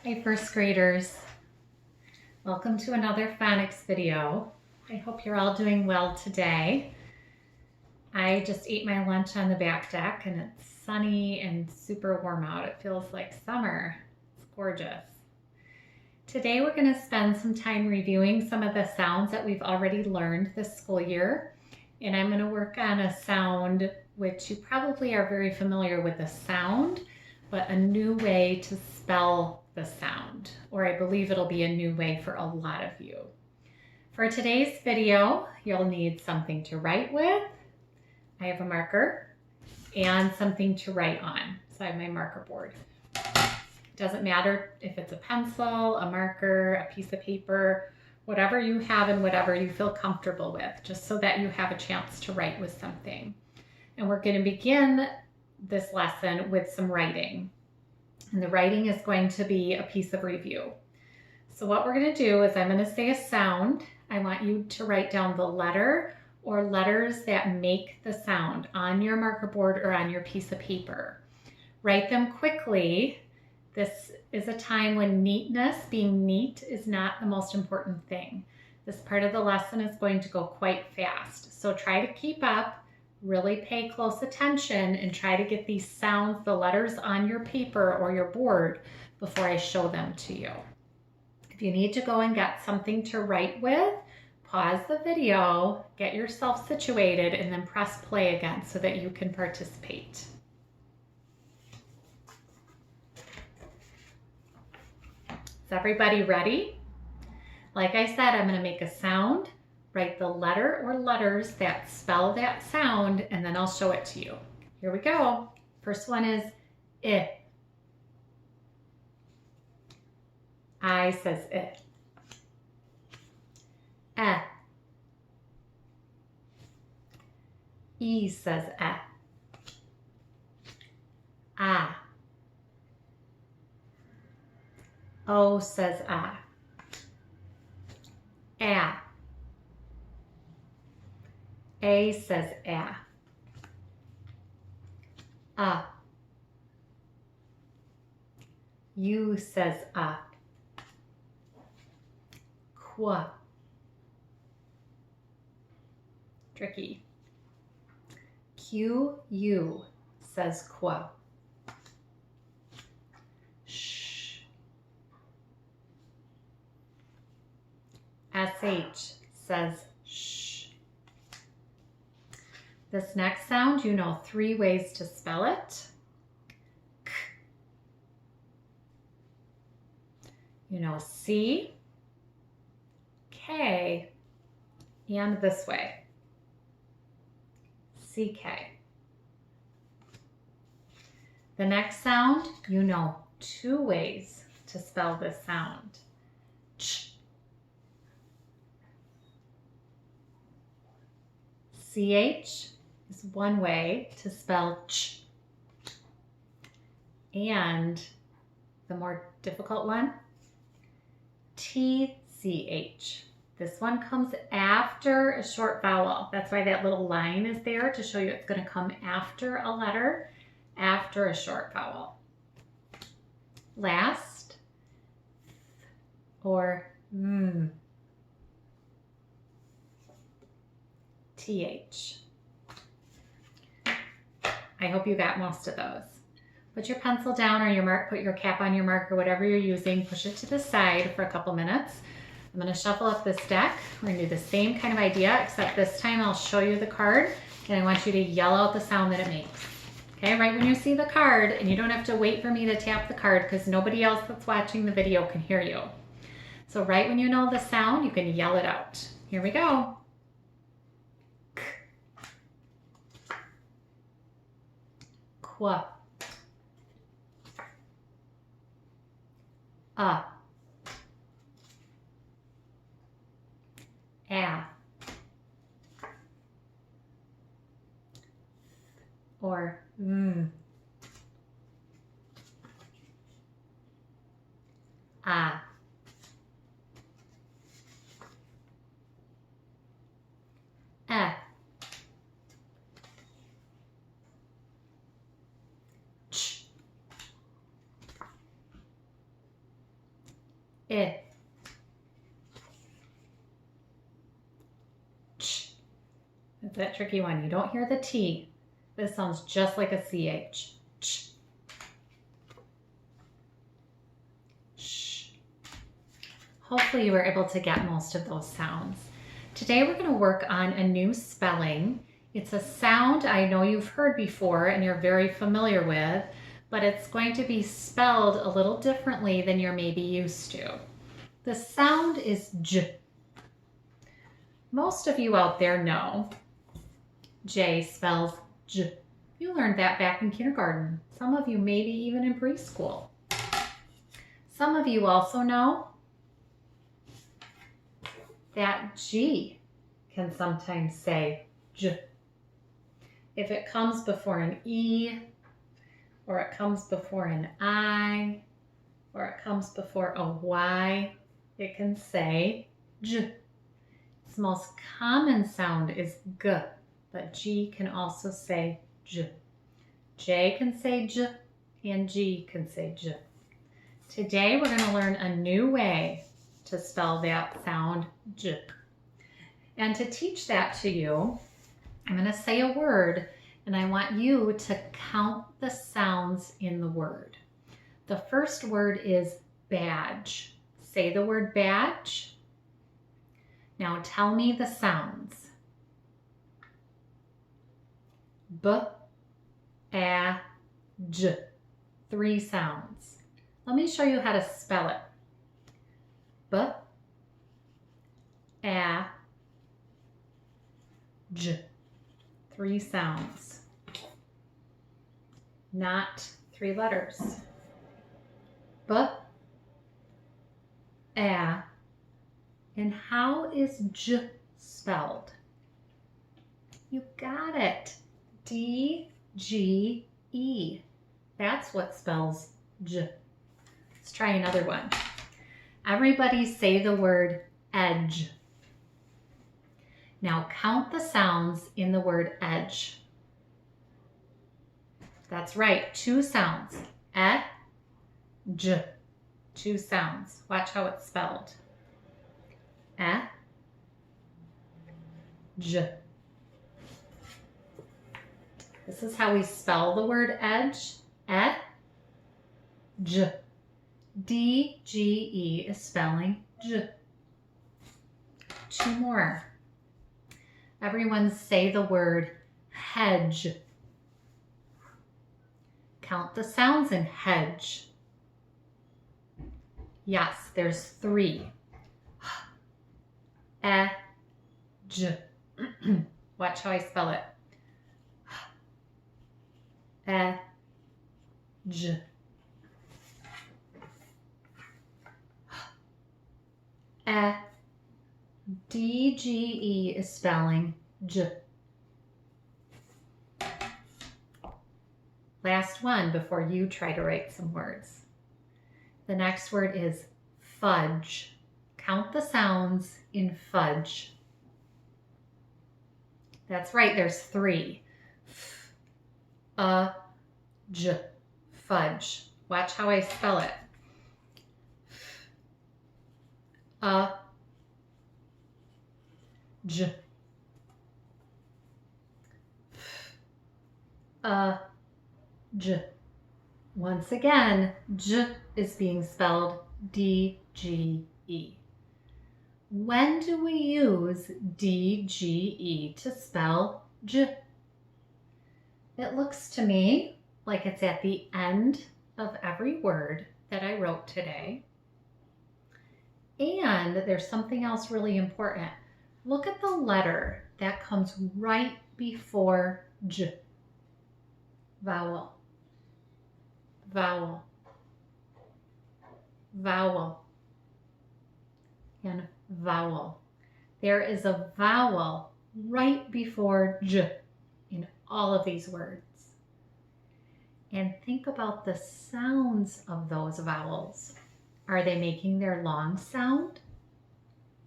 Hi first graders, welcome to another phonics video. I hope you're all doing well today. I just ate my lunch on the back deck and it's sunny and super warm out. It feels like summer. It's gorgeous. Today we're going to spend some time reviewing some of the sounds that we've already learned this school year. And I'm going to work on a sound which you probably are very familiar with the sound, but a new way to spell the sound, or I believe it'll be a new way for a lot of you. For today's video, you'll need something to write with. I have a marker and something to write on. So I have my marker board. It doesn't matter if it's a pencil, a marker, a piece of paper, whatever you have and whatever you feel comfortable with, just so that you have a chance to write with something. And we're going to begin this lesson with some writing. And the writing is going to be a piece of review. So what we're going to do is I'm going to say a sound. I want you to write down the letter or letters that make the sound on your marker board or on your piece of paper. Write them quickly. This is a time when neatness, being neat, is not the most important thing. This part of the lesson is going to go quite fast. So try to keep up. Really pay close attention and try to get these sounds, the letters on your paper or your board before I show them to you. If you need to go and get something to write with, pause the video, get yourself situated, and then press play again so that you can participate. Is everybody ready? Like I said, I'm going to make a sound. Write the letter or letters that spell that sound, and then I'll show it to you. Here we go. First one is I. I says I. E says E. A. O says A. A. A says A. U says A. Qua. Tricky. Q, U says qua. Sh. SH says sh. This next sound, you know 3 ways to spell it. K. You know C, K, and this way. CK. The next sound, you know 2 ways to spell this sound. Ch. CH is 1 way to spell ch. And the more difficult one, TCH. This one comes after a short vowel. That's why that little line is there to show you it's going to come after a letter, after a short vowel. Last, or TH. I hope you got most of those. Put your pencil down or your put your cap on your marker, whatever you're using, push it to the side for a couple minutes. I'm going to shuffle up this deck. We're going to do the same kind of idea, except this time I'll show you the card and I want you to yell out the sound that it makes. Okay, right when you see the card, and you don't have to wait for me to tap the card because nobody else that's watching the video can hear you. So right when you know the sound, you can yell it out. Here we go. K. Qua. A. Or A. E. Ch. I. Ch. It's that tricky one. You don't hear the T. This sounds just like a CH. Ch. Sh. Hopefully you were able to get most of those sounds. Today we're going to work on a new spelling. It's a sound I know you've heard before and you're very familiar with, but it's going to be spelled a little differently than you're maybe used to. The sound is J. Most of you out there know J spells J. You learned that back in kindergarten. Some of you maybe even in preschool. Some of you also know that G can sometimes say J. If it comes before an E, or it comes before an I, or it comes before a Y, it can say J. Its most common sound is G, but G can also say J. J can say J, and G can say J. Today we're going to learn a new way to spell that sound J. And to teach that to you, I'm going to say a word, and I want you to count the sounds in the word. The first word is badge. Say the word badge. Now tell me the sounds. B, A, J. 3 sounds. Let me show you how to spell it. B, A, J. 3 sounds. Not 3 letters. B, A. And how is J spelled? You got it. D, G, E. That's what spells J. Let's try another one. Everybody say the word edge. Now count the sounds in the word edge. That's right, 2 sounds. E, J. 2 sounds. Watch how it's spelled. E, J. This is how we spell the word edge. E, J. D, G, E is spelling J. 2 more. Everyone say the word hedge. Count the sounds in hedge. Yes, there's 3. E, J. Watch how I spell it. E, J. E, D, G, E is spelling J. Last one before you try to write some words. The next word is fudge. Count the sounds in fudge. That's right, there's 3. F, J. Fudge. Watch how I spell it. J. J. Once again, J is being spelled D, G, E. When do we use D, G, E to spell J? It looks to me like it's at the end of every word that I wrote today. And there's something else really important. Look at the letter that comes right before J. Vowel, vowel, vowel, and vowel. There is a vowel right before J in all of these words. And think about the sounds of those vowels. Are they making their long sound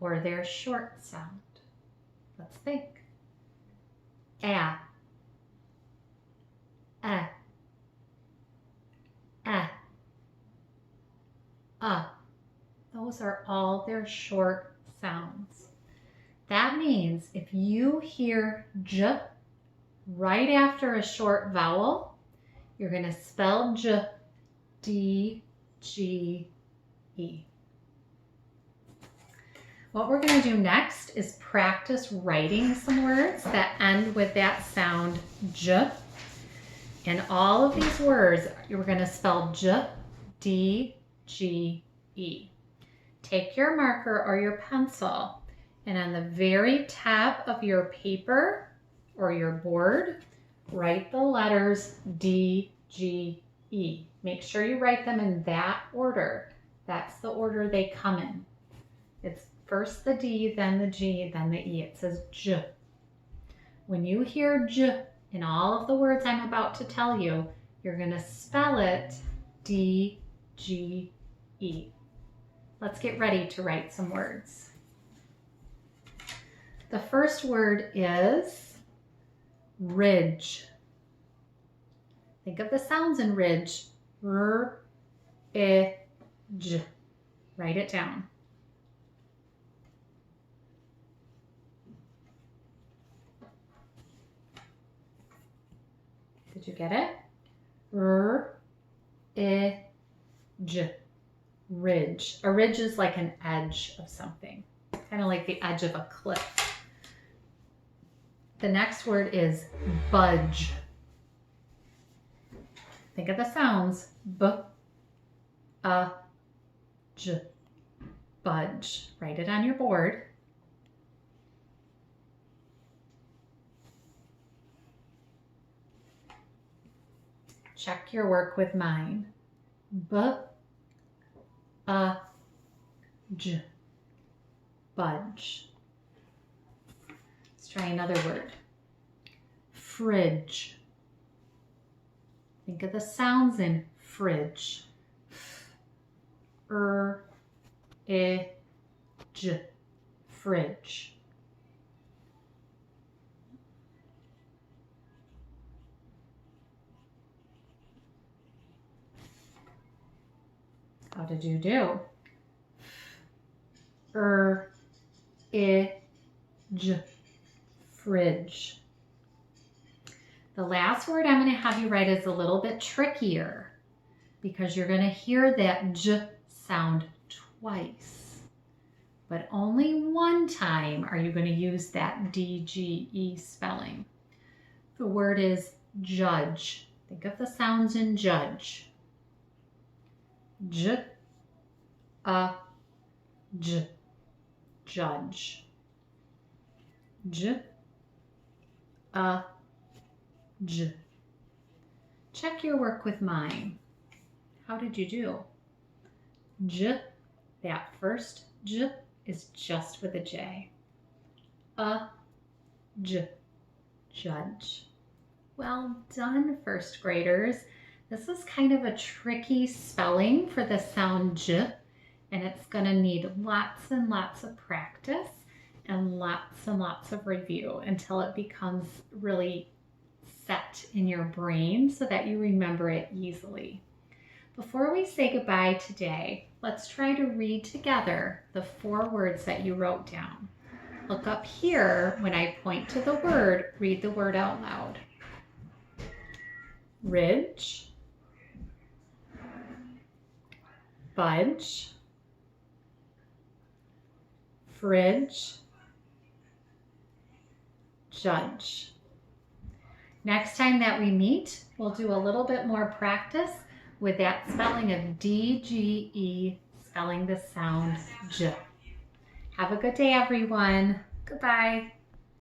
or their short sound? Let's think. A, Those are all their short sounds. That means if you hear J right after a short vowel, you're going to spell J, D, G, E. What we're going to do next is practice writing some words that end with that sound J. And all of these words, you're going to spell J, D, G, E. Take your marker or your pencil, and on the very top of your paper or your board, write the letters D, G, E. Make sure you write them in that order. That's the order they come in. It's first the D, then the G, then the E. It says J. When you hear J in all of the words I'm about to tell you, you're going to spell it D, G, E. Let's get ready to write some words. The first word is ridge. Think of the sounds in ridge. R, I, J. Write it down. Did you get it? R, I, J. Ridge. A ridge is like an edge of something, kind of like the edge of a cliff. The next word is budge. Think of the sounds. B, J. Budge. Write it on your board. Check your work with mine. B, J. Budge. Let's try another word. Fridge. Think of the sounds in fridge. F, I, J. Fridge. How did you do? I, J. Fridge. The last word I'm going to have you write is a little bit trickier because you're going to hear that J sound twice. But only one time are you going to use that D-G-E spelling. The word is judge. Think of the sounds in judge. J, J. Judge. J, J. Check your work with mine. How did you do? J, that first J is just with a J. J, judge. Well done, first graders. This is kind of a tricky spelling for the sound J, and it's going to need lots and lots of practice and lots of review until it becomes really set in your brain so that you remember it easily. Before we say goodbye today, let's try to read together the 4 words that you wrote down. Look up here when I point to the word, read the word out loud. Ridge, budge, fridge, judge. Next time that we meet, we'll do a little bit more practice with that spelling of D-G-E, spelling the sound J. Have a good day, everyone. Goodbye.